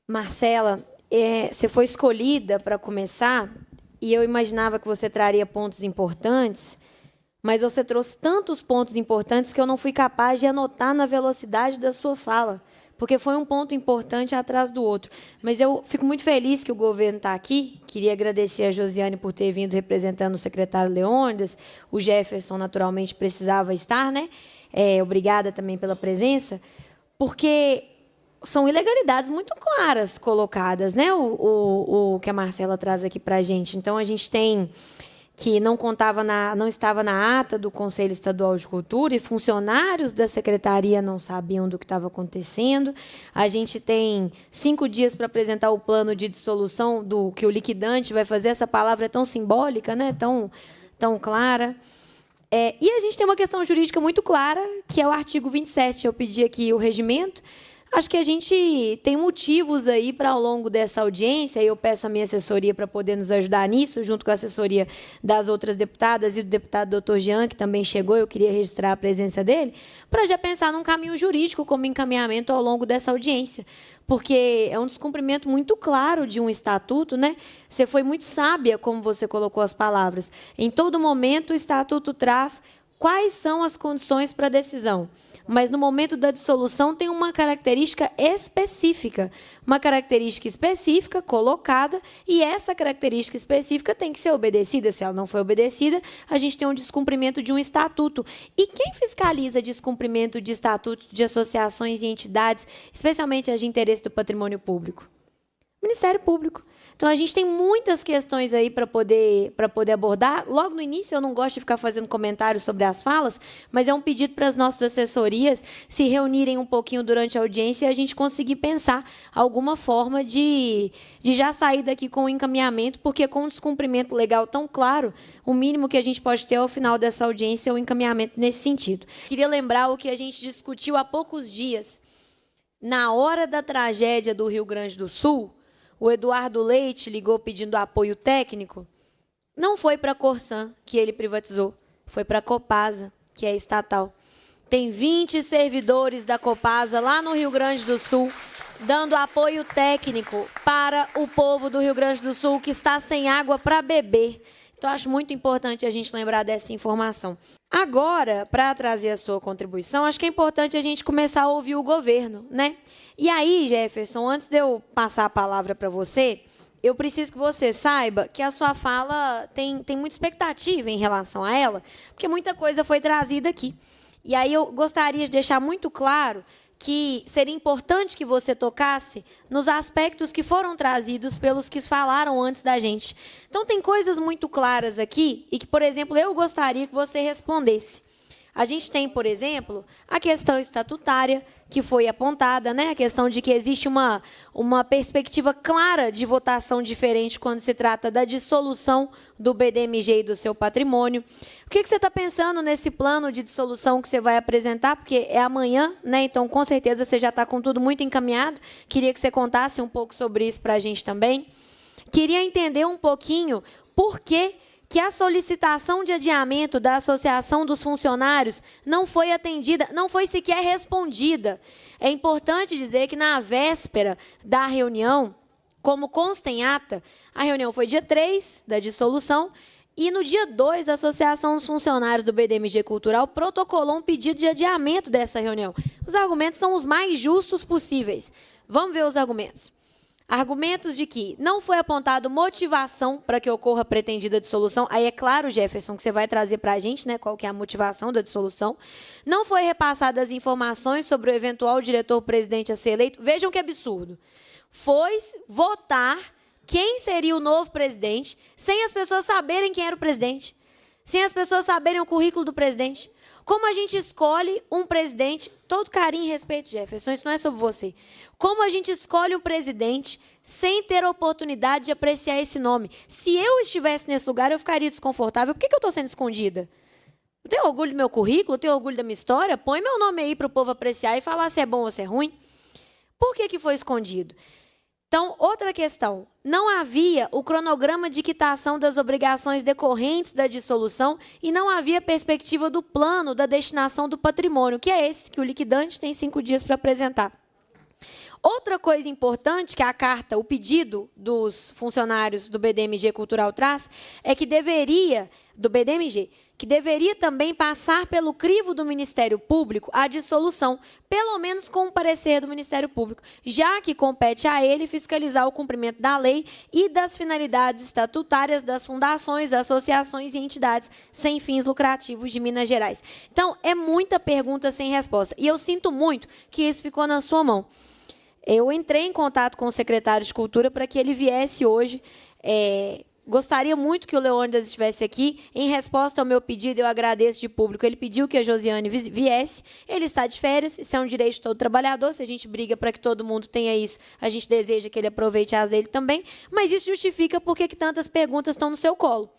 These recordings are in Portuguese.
Marcela, você foi escolhida para começar e eu imaginava que você traria pontos importantes, mas você trouxe tantos pontos importantes que eu não fui capaz de anotar na velocidade da sua fala, porque foi um ponto importante atrás do outro. Mas eu fico muito feliz que o governo está aqui. Queria agradecer a Josiane por ter vindo representando o secretário Leônidas. O Jefferson, naturalmente, precisava estar, né? Obrigada também pela presença, porque são ilegalidades muito claras colocadas, né? O que a Marcela traz aqui para a gente. Então, a gente tem que não estava na ata do Conselho Estadual de Cultura e funcionários da secretaria não sabiam do que estava acontecendo. A gente tem 5 dias para apresentar o plano de dissolução do que o liquidante vai fazer. Essa palavra é tão simbólica, né? Tão clara. E a gente tem uma questão jurídica muito clara, que é o artigo 27. Eu pedi aqui o regimento. Acho que a gente tem motivos aí para, ao longo dessa audiência, e eu peço a minha assessoria para poder nos ajudar nisso, junto com a assessoria das outras deputadas e do deputado doutor Jean, que também chegou, eu queria registrar a presença dele, para já pensar num caminho jurídico como encaminhamento ao longo dessa audiência, porque é um descumprimento muito claro de um estatuto, né? Você foi muito sábia como você colocou as palavras. Em todo momento, o estatuto traz quais são as condições para a decisão. Mas, no momento da dissolução, tem uma característica específica colocada, e essa característica específica tem que ser obedecida. Se ela não for obedecida, a gente tem um descumprimento de um estatuto. E quem fiscaliza descumprimento de estatuto de associações e entidades, especialmente as de interesse do patrimônio público? Ministério Público. Então, a gente tem muitas questões aí para poder abordar. Logo no início, eu não gosto de ficar fazendo comentários sobre as falas, mas é um pedido para as nossas assessorias se reunirem um pouquinho durante a audiência e a gente conseguir pensar alguma forma de já sair daqui com o encaminhamento, porque com um descumprimento legal tão claro, o mínimo que a gente pode ter ao final dessa audiência é o encaminhamento nesse sentido. Queria lembrar o que a gente discutiu há poucos dias. Na hora da tragédia do Rio Grande do Sul, o Eduardo Leite ligou pedindo apoio técnico. Não foi para a Corsan, que ele privatizou, foi para a Copasa, que é estatal. Tem 20 servidores da Copasa lá no Rio Grande do Sul, dando apoio técnico para o povo do Rio Grande do Sul que está sem água para beber. Então, acho muito importante a gente lembrar dessa informação. Agora, para trazer a sua contribuição, acho que é importante a gente começar a ouvir o governo, né? E aí, Jefferson, antes de eu passar a palavra para você, eu preciso que você saiba que a sua fala tem muita expectativa em relação a ela, porque muita coisa foi trazida aqui. E aí eu gostaria de deixar muito claro que seria importante que você tocasse nos aspectos que foram trazidos pelos que falaram antes da gente. Então, tem coisas muito claras aqui e que, por exemplo, eu gostaria que você respondesse. A gente tem, por exemplo, a questão estatutária, que foi apontada, né? A questão de que existe uma perspectiva clara de votação diferente quando se trata da dissolução do BDMG e do seu patrimônio. O que você está pensando nesse plano de dissolução que você vai apresentar? Porque é amanhã, né? Então, com certeza, você já está com tudo muito encaminhado. Queria que você contasse um pouco sobre isso para a gente também. Queria entender um pouquinho por que a solicitação de adiamento da Associação dos Funcionários não foi atendida, não foi sequer respondida. É importante dizer que, na véspera da reunião, como consta em ata, a reunião foi dia 3 da dissolução, e no dia 2, a Associação dos Funcionários do BDMG Cultural protocolou um pedido de adiamento dessa reunião. Os argumentos são os mais justos possíveis. Vamos ver os argumentos. Argumentos de que não foi apontado motivação para que ocorra a pretendida dissolução. Aí é claro, Jefferson, que você vai trazer para a gente, né, qual que é a motivação da dissolução. Não foi repassadas informações sobre o eventual diretor-presidente a ser eleito. Vejam que absurdo. Foi votar quem seria o novo presidente sem as pessoas saberem quem era o presidente, sem as pessoas saberem o currículo do presidente. Como a gente escolhe um presidente, todo carinho e respeito, Jefferson, isso não é sobre você. Como a gente escolhe um presidente sem ter a oportunidade de apreciar esse nome? Se eu estivesse nesse lugar, eu ficaria desconfortável. Por que eu estou sendo escondida? Eu tenho orgulho do meu currículo, eu tenho orgulho da minha história, põe meu nome aí para o povo apreciar e falar se é bom ou se é ruim. Por que foi escondido? Então, outra questão, não havia o cronograma de quitação das obrigações decorrentes da dissolução e não havia perspectiva do plano da destinação do patrimônio, que é esse, que o liquidante tem 5 dias para apresentar. Outra coisa importante que a carta, o pedido dos funcionários do BDMG Cultural traz, é que deveria, do BDMG, que deveria também passar pelo crivo do Ministério Público a dissolução, pelo menos com o parecer do Ministério Público, já que compete a ele fiscalizar o cumprimento da lei e das finalidades estatutárias das fundações, associações e entidades sem fins lucrativos de Minas Gerais. Então, é muita pergunta sem resposta. E eu sinto muito que isso ficou na sua mão. Eu entrei em contato com o secretário de Cultura para que ele viesse hoje. Gostaria muito que o Leônidas estivesse aqui. Em resposta ao meu pedido, eu agradeço de público. Ele pediu que a Josiane viesse. Ele está de férias, isso é um direito de todo trabalhador. Se a gente briga para que todo mundo tenha isso, a gente deseja que ele aproveite as dele também. Mas isso justifica por que tantas perguntas estão no seu colo.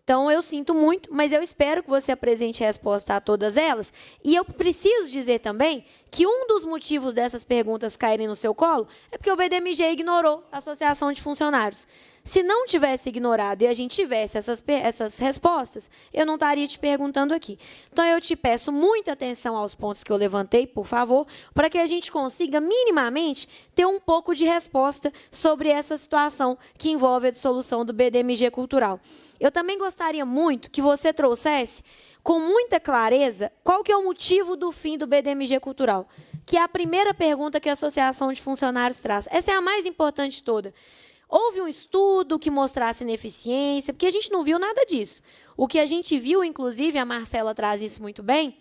Então, eu sinto muito, mas eu espero que você apresente resposta a todas elas. E eu preciso dizer também que um dos motivos dessas perguntas caírem no seu colo é porque o BDMG ignorou a Associação de Funcionários. Se não tivesse ignorado e a gente tivesse essas respostas, eu não estaria te perguntando aqui. Então, eu te peço muita atenção aos pontos que eu levantei, por favor, para que a gente consiga, minimamente, ter um pouco de resposta sobre essa situação que envolve a dissolução do BDMG Cultural. Eu também gostaria muito que você trouxesse, com muita clareza, qual que é o motivo do fim do BDMG Cultural, que é a primeira pergunta que a Associação de Funcionários traz. Essa é a mais importante de toda. Houve um estudo que mostrasse ineficiência, porque a gente não viu nada disso. O que a gente viu, inclusive, a Marcela traz isso muito bem,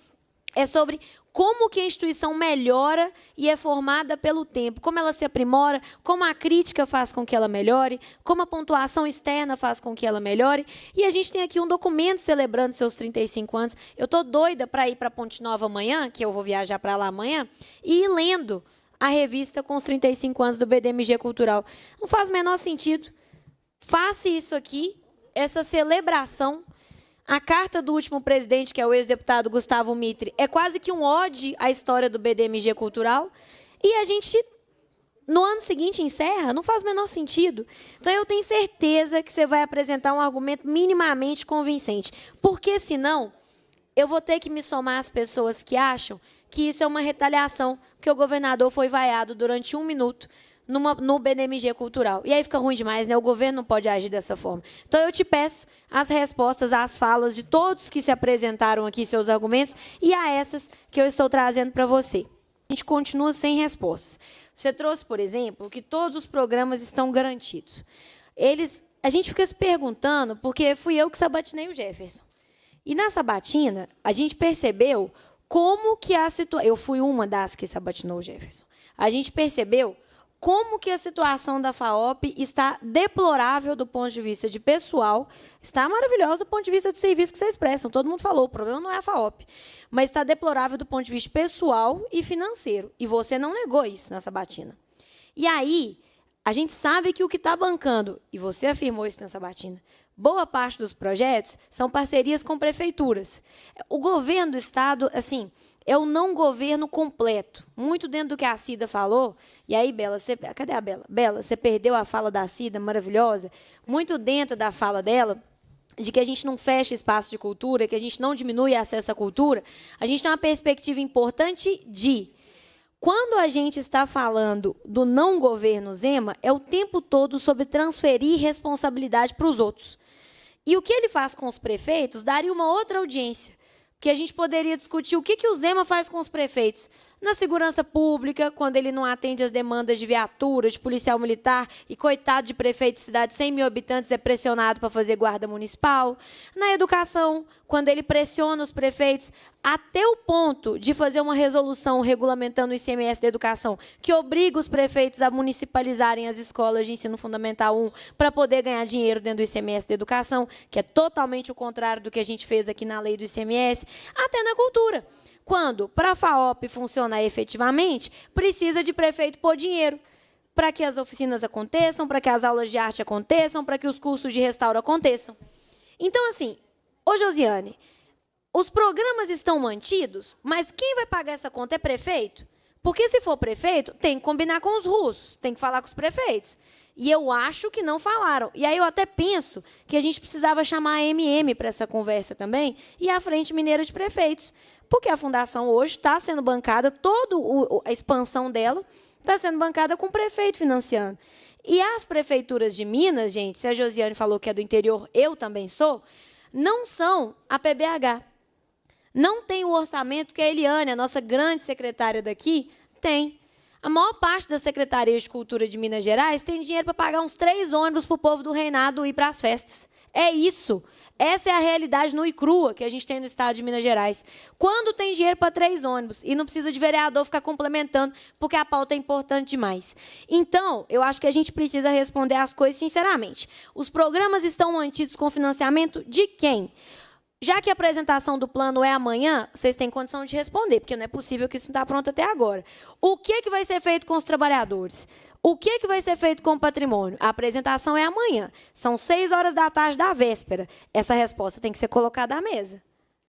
é sobre como que a instituição melhora e é formada pelo tempo, como ela se aprimora, como a crítica faz com que ela melhore, como a pontuação externa faz com que ela melhore. E a gente tem aqui um documento celebrando seus 35 anos. Eu estou doida para ir para Ponte Nova amanhã, que eu vou viajar para lá amanhã, e ir lendo a revista com os 35 anos do BDMG Cultural. Não faz o menor sentido. Faça isso aqui, essa celebração. A carta do último presidente, que é o ex-deputado Gustavo Mitre, é quase que um ode à história do BDMG Cultural. E a gente, no ano seguinte, encerra. Não faz o menor sentido. Então, eu tenho certeza que você vai apresentar um argumento minimamente convincente. Porque, senão, eu vou ter que me somar às pessoas que acham que isso é uma retaliação, porque o governador foi vaiado durante 1 minuto no BDMG Cultural. E aí fica ruim demais, né? O governo não pode agir dessa forma. Então, eu te peço as respostas às falas de todos que se apresentaram aqui, seus argumentos, e a essas que eu estou trazendo para você. A gente continua sem respostas. Você trouxe, por exemplo, que todos os programas estão garantidos. A gente fica se perguntando, porque fui eu que sabatinei o Jefferson. E na sabatina, a gente percebeu como que a situação... Eu fui uma das que sabatinou o Jefferson. A gente percebeu como que a situação da FAOP está deplorável do ponto de vista de pessoal, está maravilhosa do ponto de vista do serviço que vocês prestam. Todo mundo falou, o problema não é a FAOP, mas está deplorável do ponto de vista pessoal e financeiro. E você não negou isso na sabatina. E aí, a gente sabe que o que está bancando, e você afirmou isso na sabatina, boa parte dos projetos são parcerias com prefeituras. O governo do Estado, assim, é o não governo completo. Muito dentro do que a Cida falou. E aí, Bela, cadê a Bela? Bela, você perdeu a fala da Cida, maravilhosa. Muito dentro da fala dela, de que a gente não fecha espaço de cultura, que a gente não diminui acesso à cultura. A gente tem uma perspectiva importante de... Quando a gente está falando do não governo Zema, é o tempo todo sobre transferir responsabilidade para os outros. E o que ele faz com os prefeitos daria uma outra audiência, que a gente poderia discutir o que o Zema faz com os prefeitos. Na segurança pública, quando ele não atende às demandas de viatura, de policial militar, e coitado de prefeito de cidade de 100 mil habitantes é pressionado para fazer guarda municipal. Na educação, quando ele pressiona os prefeitos até o ponto de fazer uma resolução regulamentando o ICMS da educação, que obriga os prefeitos a municipalizarem as escolas de ensino fundamental 1 para poder ganhar dinheiro dentro do ICMS da educação, que é totalmente o contrário do que a gente fez aqui na lei do ICMS, até na cultura. Quando, para a FAOP funcionar efetivamente, precisa de prefeito pôr dinheiro para que as oficinas aconteçam, para que as aulas de arte aconteçam, para que os cursos de restauro aconteçam. Então, assim, ô Josiane, os programas estão mantidos, mas quem vai pagar essa conta é prefeito? Porque, se for prefeito, tem que combinar com os russos, tem que falar com os prefeitos. E eu acho que não falaram. E aí eu até penso que a gente precisava chamar a MM para essa conversa também e a Frente Mineira de Prefeitos. Porque a fundação hoje está sendo bancada, toda a expansão dela está sendo bancada com o prefeito financiando. E as prefeituras de Minas, gente, se a Josiane falou que é do interior, eu também sou, não são a PBH. Não tem o orçamento que a Eliane, a nossa grande secretária daqui, tem. A maior parte da Secretaria de Cultura de Minas Gerais tem dinheiro para pagar uns 3 ônibus para o povo do Reinado ir para as festas. É isso. Essa é a realidade nua e crua que a gente tem no estado de Minas Gerais. Quando tem dinheiro para 3 ônibus e não precisa de vereador ficar complementando, porque a pauta é importante demais. Então, eu acho que a gente precisa responder as coisas sinceramente. Os programas estão mantidos com financiamento de quem? Já que a apresentação do plano é amanhã, vocês têm condição de responder, porque não é possível que isso não está pronto até agora. O que vai ser feito com os trabalhadores? O que vai ser feito com o patrimônio? A apresentação é amanhã. São 6 horas da tarde da véspera. Essa resposta tem que ser colocada à mesa.